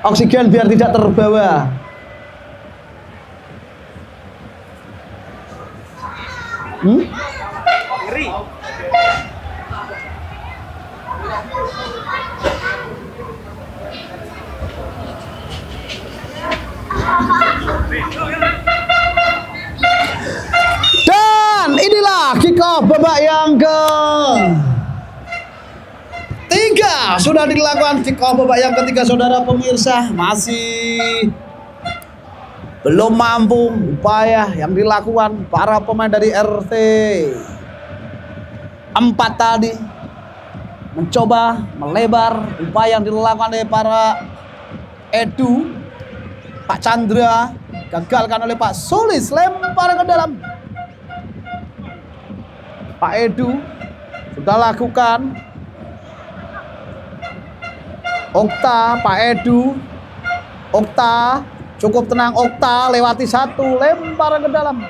Oksigen biar tidak terbawa. Ngeri. Dan inilah kick off babak yang ketiga. Sudah dilakukan kick off babak yang ketiga, saudara pemirsa. Masih belum mampu upaya yang dilakukan para pemain dari RT 4 tadi mencoba melebar. Upaya yang dilakukan oleh para Edu, Pak Chandra, gagalkan oleh Pak Sulis, lempar ke dalam. Pak Edu sudah lakukan. Okta, Pak Edu, Okta, cukup tenang Okta, lewati satu, lempar ke dalam.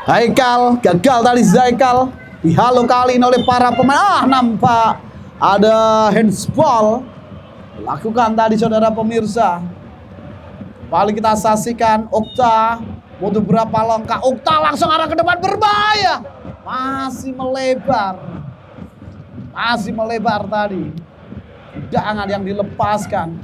Haikal, gagal tadi Zaikal, dihalau kali ini oleh para pemain. Nampak ada handsball lakukan tadi, saudara pemirsa. Kembali kita saksikan Okta butuh berapa langkah. Okta langsung arah ke depan, berbahaya. Masih melebar tadi. Tendangan yang dilepaskan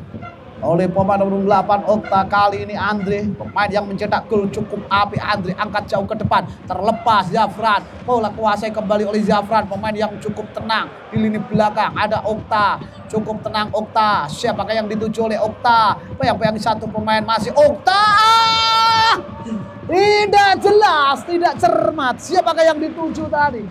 oleh pemain nomor 8 Okta. Kali ini Andre, pemain yang mencetak gol cukup api. Andre angkat jauh ke depan, terlepas Zafran. Bola kuasai kembali oleh Zafran, pemain yang cukup tenang di lini belakang. Ada Okta, cukup tenang Okta. Siapakah yang dituju oleh Okta? Yang satu pemain masih Okta. Tidak jelas, tidak cermat. Siapakah yang dituju tadi?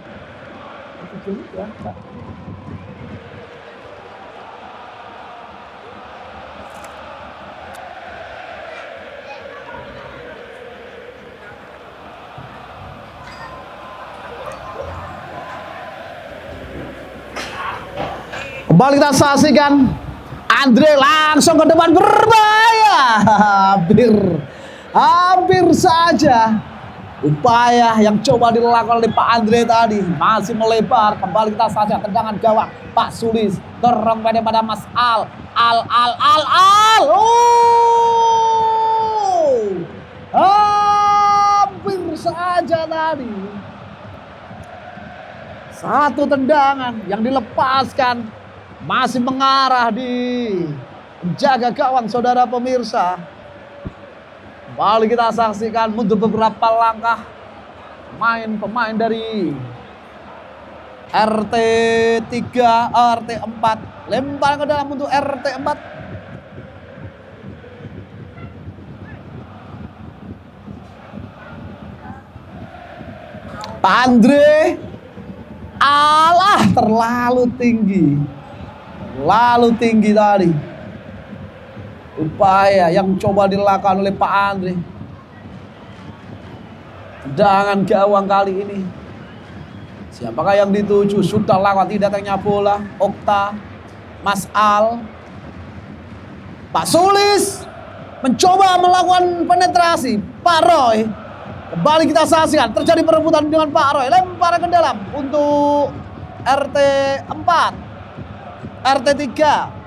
Kembali kita saksikan Andre langsung ke depan, berbahaya. Hampir saja upaya yang coba dilakukan oleh Pak Andre tadi masih melebar. Kembali kita saksikan tendangan gawang Pak Sulis, dorong pada Mas Al. Hampir saja tadi. Satu tendangan yang dilepaskan masih mengarah di penjaga gawang, saudara pemirsa. Kembali kita saksikan mundur beberapa langkah pemain dari RT 3, RT 4 lempar ke dalam untuk RT 4. Pak Andre, terlalu tinggi tadi upaya yang coba dilakukan oleh Pak Andre. Tendangan gawang kali ini, siapakah yang dituju? Sudah lewati datangnya bola. Okta, Mas Al, Pak Sulis mencoba melakukan penetrasi. Pak Roy, kembali kita saksikan terjadi perebutan dengan Pak Roy, lempar ke dalam untuk RT 4, RT 3.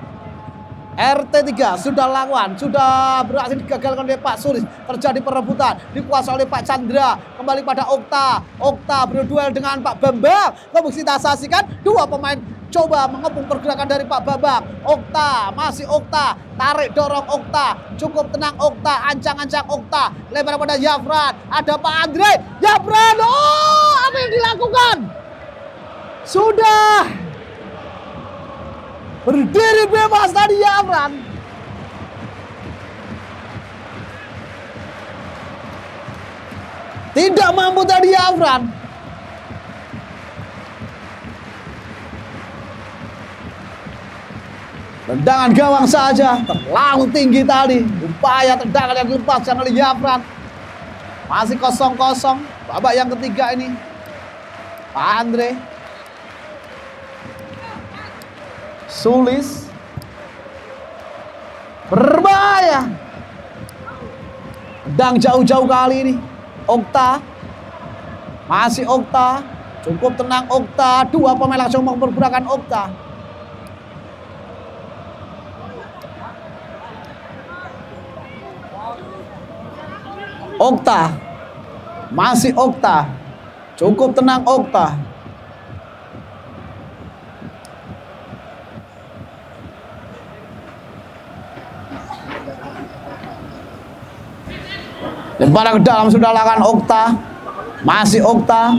RT 3 sudah lakukan, sudah berhasil digagalkan oleh Pak Sulis. Terjadi perebutan, dikuasai oleh Pak Chandra. Kembali pada Okta. Okta berduel dengan Pak Bambang. Lalu kita saksikan dua pemain coba mengepung pergerakan dari Pak Bambang. Okta, masih Okta, tarik dorong Okta, cukup tenang Okta, ancang-ancang Okta, lebar pada Zafran. Ada Pak Andre, Zafran. Apa yang dilakukan? Sudah berdiri bebas tadi Zafran. Tidak mampu tadi Zafran. Tendangan gawang saja, terlalu tinggi tadi. Upaya tendangan yang dilepaskan oleh Zafran. Masih 0-0 babak yang ketiga ini. Pak Andre, Sulis, berbahaya. Tendang jauh-jauh kali ini Okta. Masih Okta. Cukup tenang Okta. Dua pemain langsung mempergerakan Okta. Okta. Masih Okta. Cukup tenang Okta. Lemparan ke dalam sudah lakukan Okta. Masih Okta.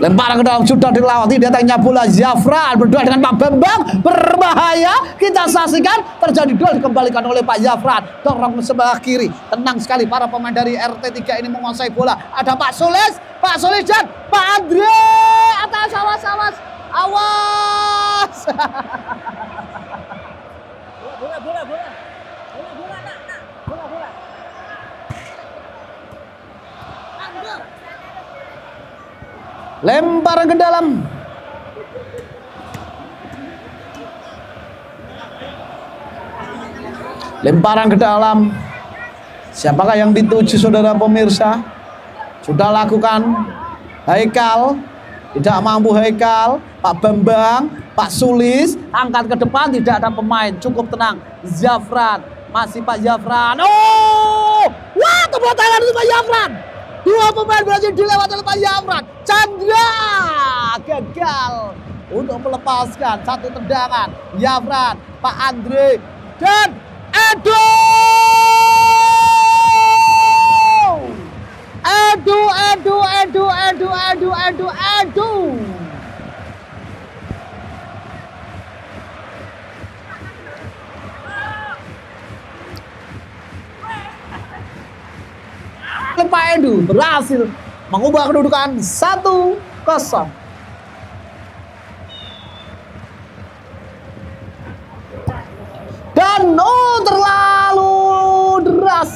Lemparan ke dalam sudah dilewati. Datangnya bola Zafran berdua dengan Pak Bambang. Berbahaya. Kita saksikan terjadi duel dikembalikan oleh Pak Zafran. Dorong sebelah kiri. Tenang sekali para pemain dari RT3 ini menguasai bola. Ada Pak Sulis. Pak Sulis dan Pak Andre. Atas, awas, awas. Awas. Bola. Lemparan ke dalam. Lemparan ke dalam. Siapakah yang dituju saudara pemirsa? Sudah lakukan Haikal. Tidak mampu Haikal. Pak Bambang, Pak Sulis angkat ke depan, tidak ada pemain. Cukup tenang. Zafran. Masih Pak Zafran. Oh! Wah, tepuk tangan untuk Pak Zafran. Dua pemain berhasil dilewati oleh Pak Zafran. Chandra gagal untuk melepaskan satu tendangan. Zafran, Pak Andre dan Edo. Pak Edu berhasil mengubah kedudukan 1-0. Dan terlalu deras.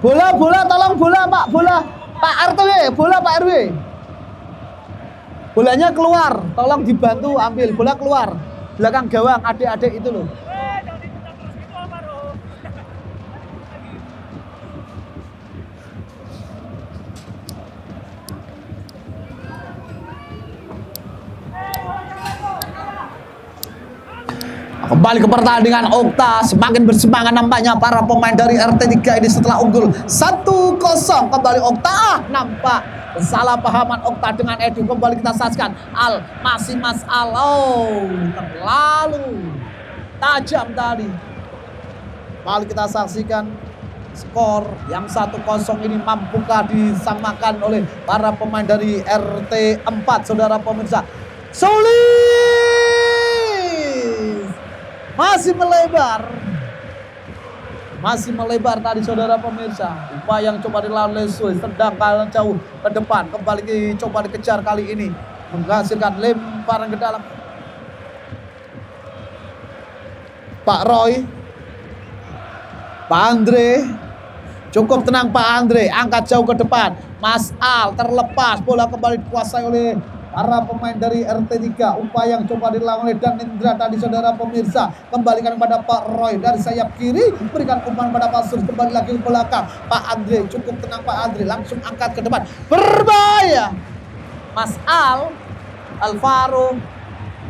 Bola tolong bola Pak, bola Pak RTW, bola Pak RW. Bolanya keluar, tolong dibantu ambil bola keluar. Belakang gawang adik-adik itu loh. Kembali ke pertandingan Okta, semakin bersemangat nampaknya para pemain dari RT3 ini setelah unggul 1-0. Kembali Okta, nampak kesalahpahaman Okta dengan Edu. Kembali kita saksikan masih Mas Al. Oh, terlalu tajam tadi. Kembali kita saksikan skor yang 1-0 ini mampukah disamakan oleh para pemain dari RT4 saudara pemirsa. Sulit masih melebar tadi saudara pemirsa. Upaya yang coba dilawan Lesuis, sedangkan jauh ke depan, kembali coba dikejar kali ini, menghasilkan lemparan ke dalam. Pak Roy, Pak Andre, cukup tenang Pak Andre, angkat jauh ke depan. Mas Al terlepas, bola kembali dikuasai oleh para pemain dari RT3. Upaya yang coba dilawan oleh Dan Indra tadi saudara pemirsa, kembalikan kepada Pak Roy dari sayap kiri, berikan umpan pada Pak Sur, kembali lagi ke belakang. Pak Andre, cukup tenang Pak Andre, langsung angkat ke depan, berbahaya. Mas Alvaro,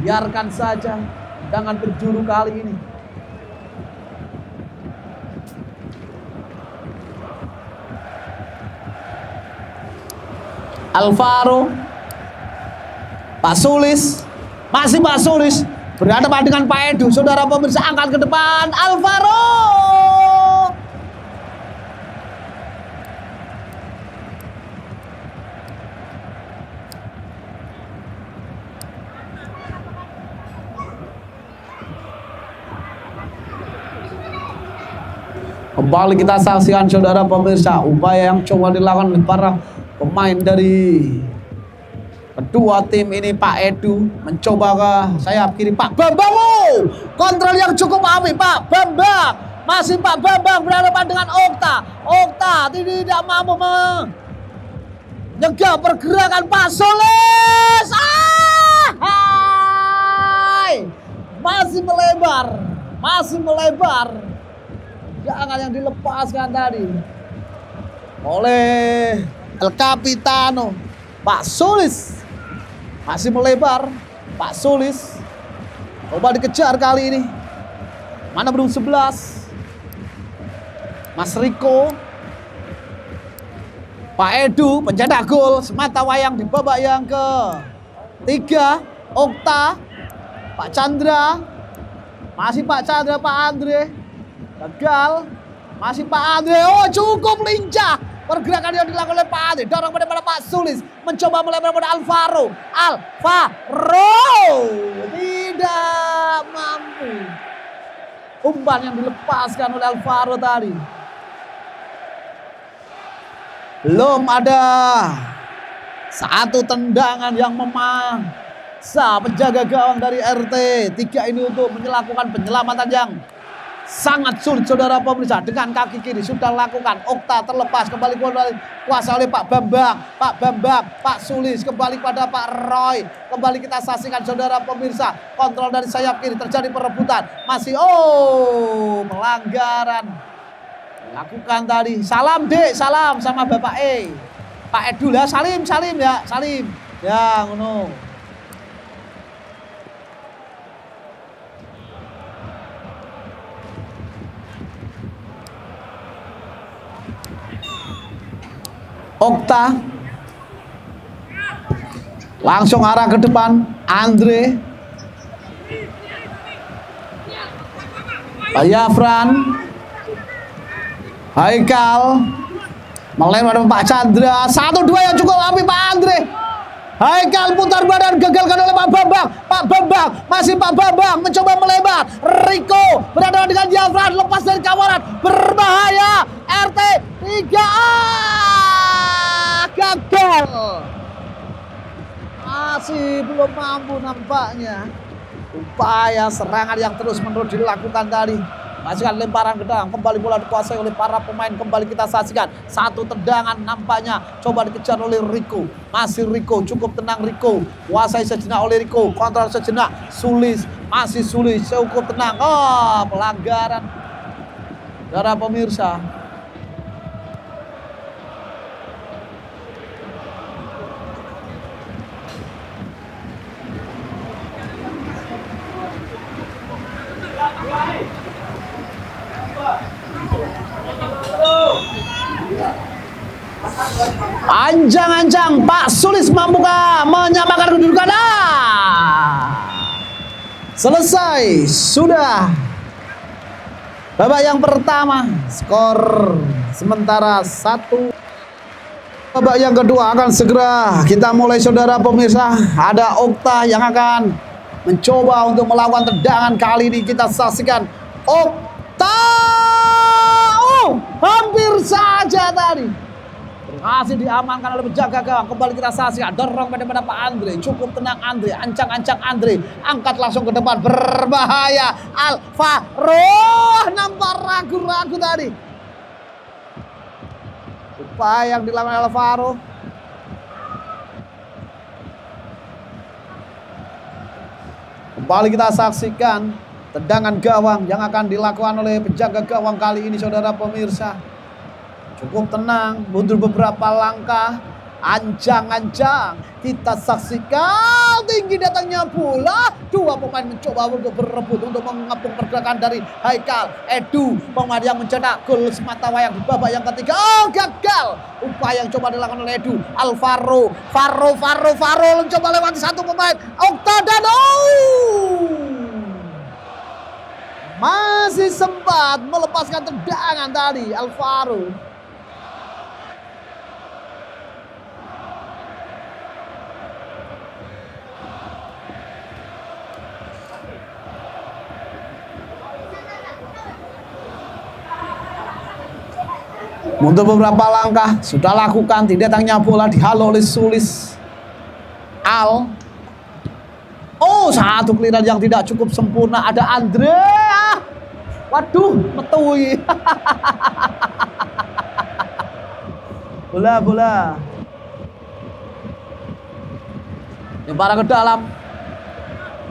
biarkan saja, jangan berjuru kali ini. Alvaro, Pak Sulis, masih Pak Sulis berhadapan dengan Pak Edu. Saudara pemirsa, angkat ke depan Alvaro. Kembali kita saksikan saudara pemirsa, upaya yang coba dilakukan oleh para pemain dari kedua tim ini. Pak Edu mencoba ke sayap kiri, Pak Bambang, kontrol yang cukup apik Pak Bambang, masih Pak Bambang berhadapan dengan Okta tidak mampu menyegah pergerakan Pak Soles. Masih melebar Tendangan yang dilepaskan tadi oleh El Capitano. Pak Sulis masih melebar. Pak Sulis coba dikejar kali ini. Mana belum 11. Mas Riko. Pak Edu pencetak gol semata wayang di babak yang ke-3. Okta. Pak Chandra. Masih Pak Chandra, Pak Andre. Gagal. Masih Pak Andre. Oh, cukup lincah pergerakan yang dilakukan oleh Pak Andre. Dorong pada Pak Sulis. Mencoba melebar pada Alvaro. Tidak mampu. Umpan yang dilepaskan oleh Alvaro tadi. Belum ada satu tendangan yang memaksa penjaga gawang dari RT 3 ini untuk melakukan penyelamatan yang sangat sulit, saudara pemirsa. Dengan kaki kiri sudah lakukan. Okta terlepas kembali kuasa oleh Pak Bambang. Pak Sulis kembali pada Pak Roy. Kembali kita saksikan, saudara pemirsa. Kontrol dari sayap kiri, terjadi perebutan. Masih pelanggaran lakukan tadi. Salam Dek, salam sama Bapak Pak Edu lah, salim ya, salim. Ya, ngono. Okta langsung arah ke depan. Andre, Pak Yafran, Haikal melempar Pak Chandra. 1-2 yang cukup api Pak Andre. Haikal putar badan, gagalkan oleh Pak Bambang. Pak Bambang, masih Pak Bambang mencoba melebar. Riko berhadapan dengan Yafran, lepas dari kawanan, berbahaya. RT 3A gagal. Masih belum mampu nampaknya. Upaya serangan yang terus-menerus dilakukan tadi. Masukkan lemparan ke dalam, kembali bola dikuasai oleh para pemain. Kembali kita saksikan satu tendangan nampaknya coba dikejar oleh Riko. Masih Riko, cukup tenang Riko. Kuasai sejenak oleh Riko, kontrol sejenak. Sulis, masih Sulis, cukup tenang. Pelanggaran. Saudara pemirsa. Ancang-ancang Pak Sulis mampukah menyamakan kedudukan? Selesai sudah babak yang pertama, skor sementara 1. Babak yang kedua akan segera kita mulai, saudara pemirsa. Ada Okta yang akan mencoba untuk melakukan tendangan. Kali ini kita saksikan Okta. Hampir saja tadi berhasil diamankan oleh penjaga gawang. Kembali kita saksikan, dorong pada Pak Andre. Cukup tenang Andre, ancang-ancang Andre. Angkat langsung ke depan, berbahaya. Alvaro nampak ragu-ragu tadi. Upaya yang dilakukan Alvaro. Kembali kita saksikan tendangan gawang yang akan dilakukan oleh penjaga gawang kali ini, saudara pemirsa. Cukup tenang, mundur beberapa langkah, ancang-ancang. Kita saksikan tinggi datangnya bola. Dua pemain mencoba untuk berebut, untuk mengepung pergerakan dari Haikal. Edu, pemain yang mencetak gol semata wayang di babak yang ketiga. Gagal. Upaya yang coba dilakukan oleh Edu. Alvaro mencoba lewati satu pemain. Okta dan masih sempat melepaskan tendangan tadi Alvaro. Mundur beberapa langkah, sudah lakukan, tidak datangnya bola dihalau oleh Sulis. Satu clearance yang tidak cukup sempurna. Ada Andre. Waduh, metui. Bola. Lebar ke dalam.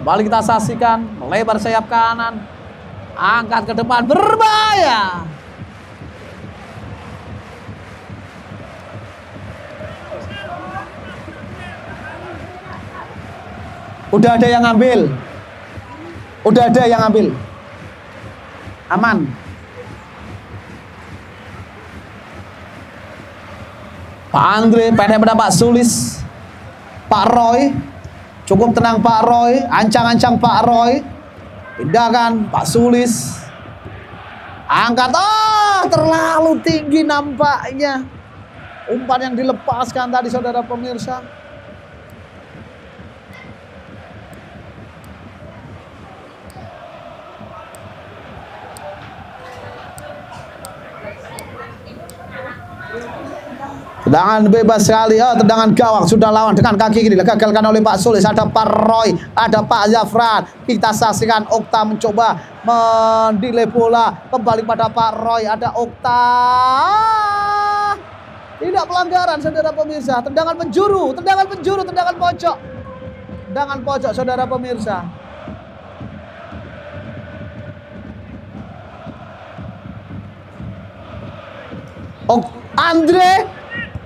Kembali kita saksikan, melebar sayap kanan. Angkat ke depan, berbahaya. Udah ada yang ngambil. Udah ada yang ngambil. Aman. Pak Andre, pendek pada Pak Sulis. Pak Roy. Cukup tenang Pak Roy. Ancang-ancang Pak Roy. Pindahkan Pak Sulis. Angkat. Terlalu tinggi nampaknya. Umpan yang dilepaskan tadi saudara pemirsa. Tendangan bebas sekali, tendangan gawang sudah lawan dengan kaki kiri digagalkan oleh Pak Sulis. Ada Pak Roy, ada Pak Zafran. Kita saksikan Okta mencoba mendelay bola kembali pada Pak Roy. Ada Okta, tidak pelanggaran saudara pemirsa. Tendangan penjuru, tendangan penjuru, tendangan pojok, tendangan pojok saudara pemirsa.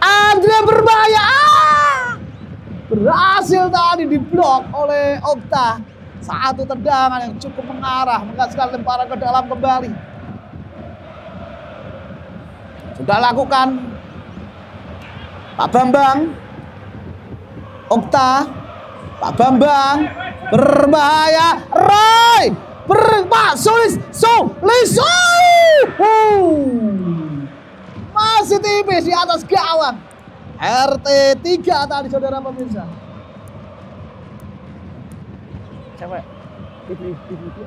Andre berbahaya. Berhasil tadi diblok oleh Okta. Satu tendangan yang cukup mengarah, menghasilkan lemparan ke dalam kembali. Sudah lakukan Pak Bambang. Okta, Pak Bambang berbahaya. Roy, Pak Sulis. Masih tipis di atas gawang. RT 3 tadi saudara pemirsa. Cewek. Ibu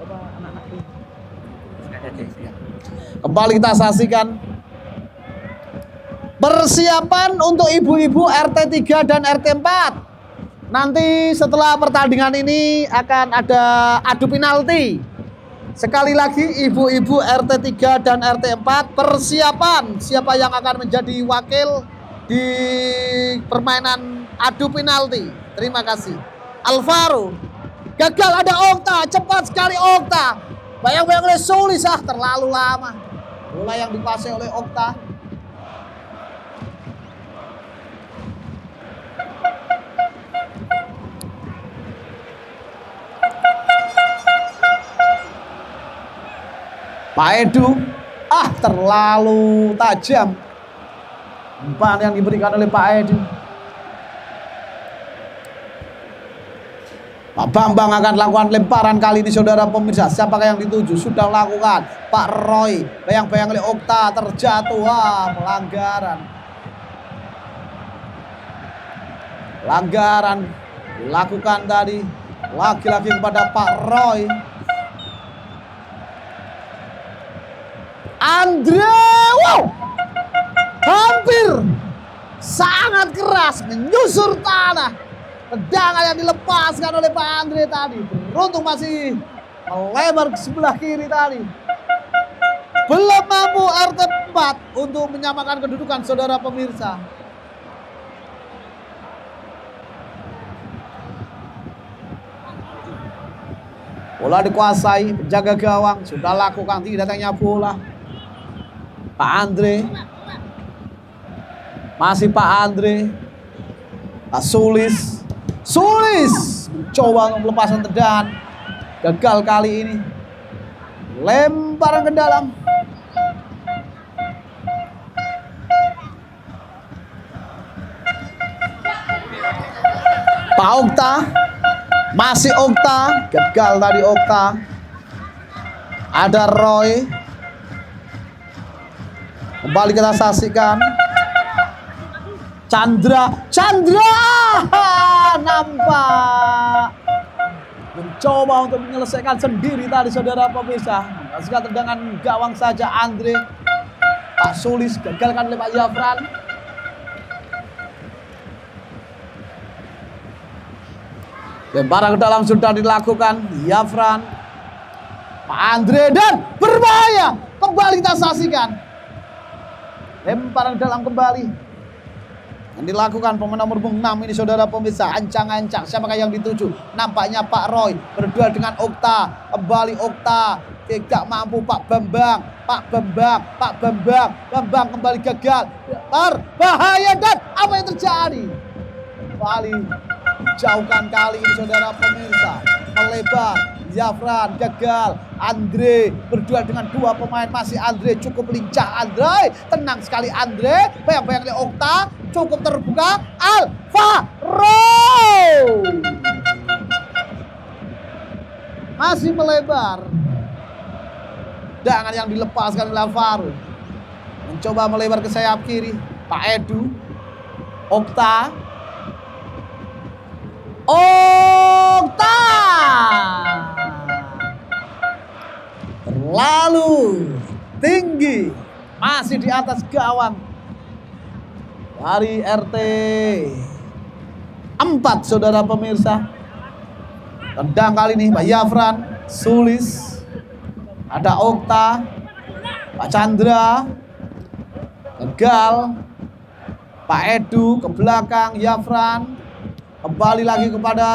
apa anak-anak ini? Kembali kita saksikan persiapan untuk ibu-ibu RT 3 dan RT 4. Nanti setelah pertandingan ini akan ada adu penalti. Sekali lagi ibu-ibu RT 3 dan RT 4 persiapan siapa yang akan menjadi wakil di permainan adu penalti. Terima kasih. Alvaro gagal, ada Okta, cepat sekali Okta. Bayang-bayang oleh Sulis, terlalu lama. Bola yang dikuasai oleh Okta. Pak Edu, terlalu tajam umpan yang diberikan oleh Pak Edu. Pak Bambang akan lakukan lemparan kali ini saudara pemirsa. Siapakah yang dituju? Sudah lakukan Pak Roy. Bayang-bayang oleh Okta, terjatuh. Pelanggaran. Pelanggaran dilakukan tadi laki-laki kepada Pak Roy. Andre, hampir sangat keras menyusur tanah. Tendangan yang dilepaskan oleh Pak Andre tadi beruntung masih melebar ke sebelah kiri tadi. Belum mampu RT 4 untuk menyamakan kedudukan saudara pemirsa. Bola dikuasai, penjaga gawang sudah lakukan tinggi datangnya bola. Pak Andre, masih Pak Andre, Pak Sulis mencoba untuk melepaskan tendangan, gagal kali ini. Lemparan ke dalam. Pak Okta, masih Okta, gagal tadi Okta. Ada Roy. Kembali kita saksikan Chandra nampak mencoba untuk menyelesaikan sendiri tadi saudara pemirsa. Menghasilkan tendangan gawang saja Andre. Pak Sulis gagalkan oleh Pak Zafran. Lemparan ke dalam sudah dilakukan Zafran. Pak Andre dan berbahaya. Kembali kita saksikan lemparan ke dalam kembali yang dilakukan pemain nomor 6 ini saudara pemirsa. Ancang-ancang siapakah yang dituju? Nampaknya Pak Roy berdua dengan Okta. Kembali Okta, tidak mampu Pak Bambang kembali gagal. Berbahaya dan apa yang terjadi? Kembali dijauhkan kali ini saudara pemirsa. Melebar, Zafran gagal. Andre berduel dengan dua pemain, masih Andre cukup lincah. Andre, tenang sekali Andre. Bayang-bayang oleh Okta, cukup terbuka. Alvaro masih melebar. Tendangan yang dilepaskan oleh Alvaro. Mencoba melebar ke sayap kiri. Pak Edu, Okta, terlalu tinggi, masih di atas gawang dari RT 4 saudara pemirsa. Tendang kali ini Pak Yafran, Sulis, ada Okta, Pak Chandra, gagal. Pak Edu ke belakang, Yafran kembali lagi kepada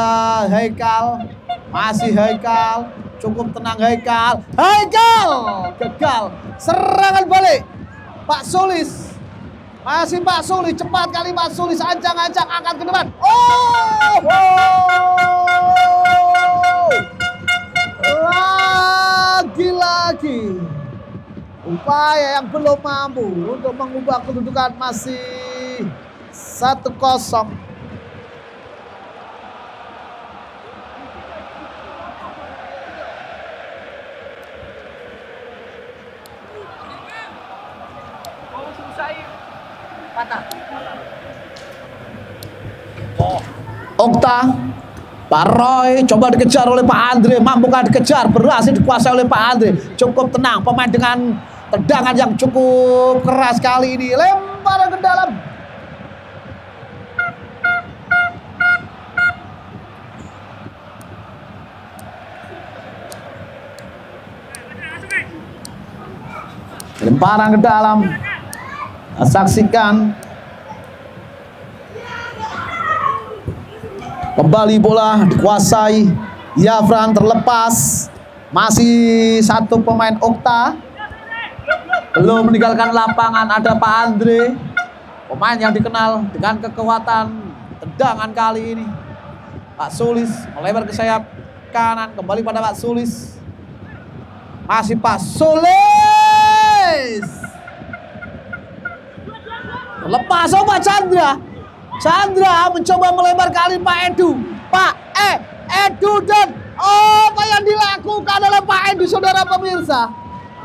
Haikal, masih Haikal, cukup tenang Haikal, gagal. Serangan balik Pak Sulis, masih Pak Sulis, cepat kali Pak Sulis, ancang-ancang angkat ke depan. Lagi-lagi upaya yang belum mampu untuk mengubah kedudukan, masih 1-0. Okta, Pak Roy coba dikejar oleh Pak Andre, mampukah dikejar, berhasil dikuasai oleh Pak Andre. Cukup tenang pemain dengan tendangan yang cukup keras kali ini, lempar ke dalam. Lemparan ke dalam. Saksikan kembali bola dikuasai Yafran, terlepas, masih satu pemain Okta belum meninggalkan lapangan. Ada Pak Andre, pemain yang dikenal dengan kekuatan tendangan kali ini. Pak Sulis melebar ke sayap kanan, kembali pada Pak Sulis, masih Pak Sulis, lepas Pak Chandra. Chandra mencoba melebar kali Pak Edu. Edu, dan apa yang dilakukan oleh Pak Edu saudara pemirsa?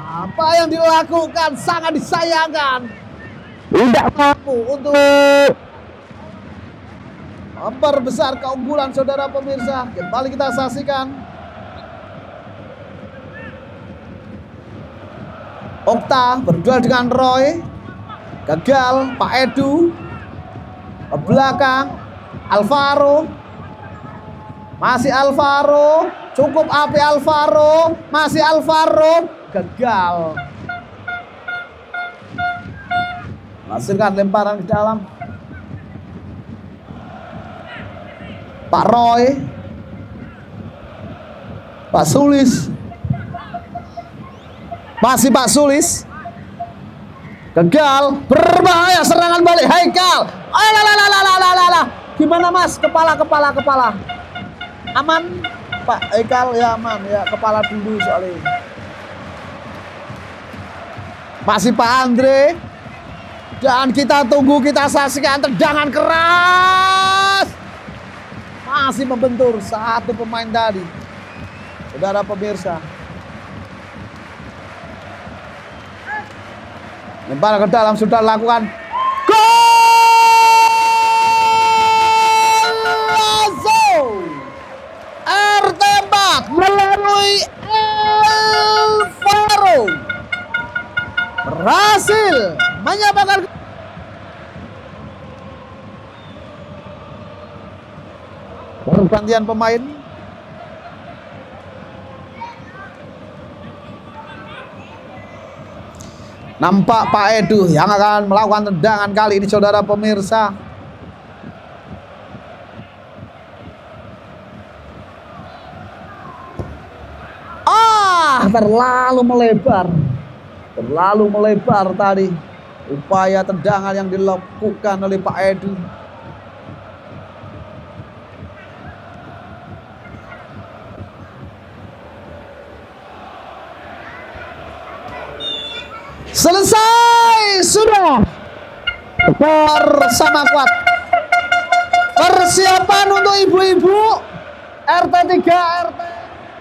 Apa yang dilakukan sangat disayangkan. Tidak mampu untuk memperbesar keunggulan saudara pemirsa. Kembali kita saksikan. Okta berduel dengan Roy, gagal. Pak Edu ke belakang, Alvaro, masih Alvaro, cukup api Alvaro, masih Alvaro, gagal. Hasilkan lemparan ke dalam. Pak Roy, Pak Sulis, masih Pak Sulis, gagal, berbahaya, serangan balik Haikal. Gimana Mas? Kepala. Aman Pak Haikal? Ya aman ya, kepala dulu soalnya. Masih Pak Andre, dan kita tunggu, kita saksikan tendangan keras. Masih membentur satu pemain tadi, saudara pemirsa. Lempar ke dalam, sudah dilakukan. Gol! RT 4 melalui Alvaro berhasil menyamakan. Pergantian pemain. Nampak Pak Edu yang akan melakukan tendangan kali ini saudara pemirsa. Terlalu melebar tadi upaya tendangan yang dilakukan oleh Pak Edu. Selesai sudah. Bersama kuat. Persiapan untuk ibu-ibu RT 3 RT